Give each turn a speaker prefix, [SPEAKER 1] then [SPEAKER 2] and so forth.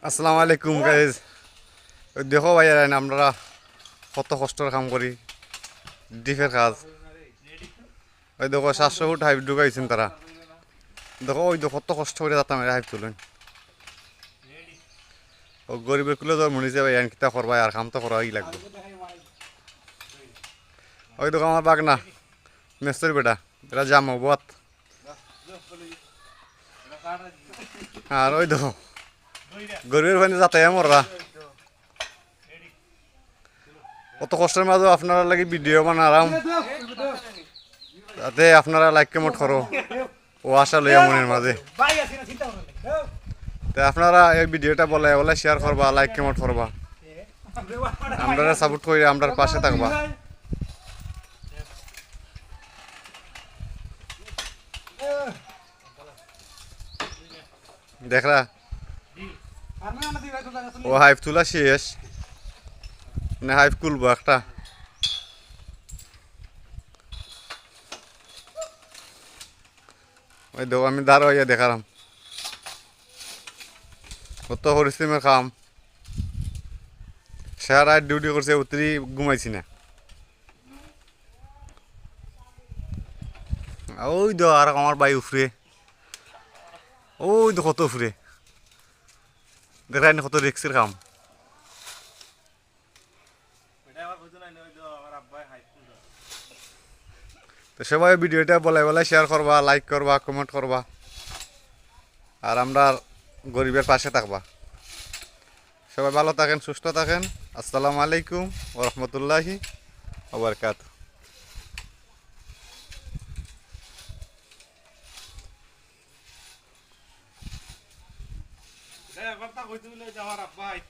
[SPEAKER 1] আসসালামু আলাইকুম গাইজ। দেখো ভাই আমরা কত কষ্টর কাম করি ডিফের কাজ। ওই দেখো 700 ফুট হাইপ ঢুকাইছেন তারা। দেখো ওই দেখো কত কষ্ট করে যাতাম হাইপ তুলেন। ও গরিবের কুলে জন্ম নিছে ভাই, আইন কিতা করবা আর কাম তো করাই লাগবে। ওই দেখো আমার বাগনা মেস্তরি বেটা, এটা জামো বত। আর ওই দেখো গরিবের ভাই যাতাই মররা। কত কষ্টের মাঝে আপনারা লাগে ভিডিও বানালাম, যাতে আপনারা লাইক কমেন্ট করো ও আশা লইয়া মনের মাঝে। তো আপনারা এই ভিডিওটা বলে বলে শেয়ার করবা, লাইক কমেন্ট করবা, আমরা সাপোর্ট করে আমরার পাশে থাকবা। দেখরা ও হাইপ তুলা শেষ না, হাইপ খুলবো একটা। ওই দেখো আমি দাঁড়ো হইয়া দেখালাম কত পরিশ্রমের কাম। সারা রাত ডিউটি করছে, উতরি ঘুমাইছি না। ওই দো আর আমার বাই উফরে, ওই তো কত উফরে দেখায় কত রিক্সের কাম। তো সবাই ভিডিওটা বলে বলে শেয়ার করবা, লাইক করবা, কমেন্ট করবা, আর আমরা গরিবের পাশে থাকবা। সবাই ভালো থাকেন, সুস্থ থাকেন। আসসালামু আলাইকুম ওয়া রাহমাতুল্লাহি ওয়া বারাকাতুহু।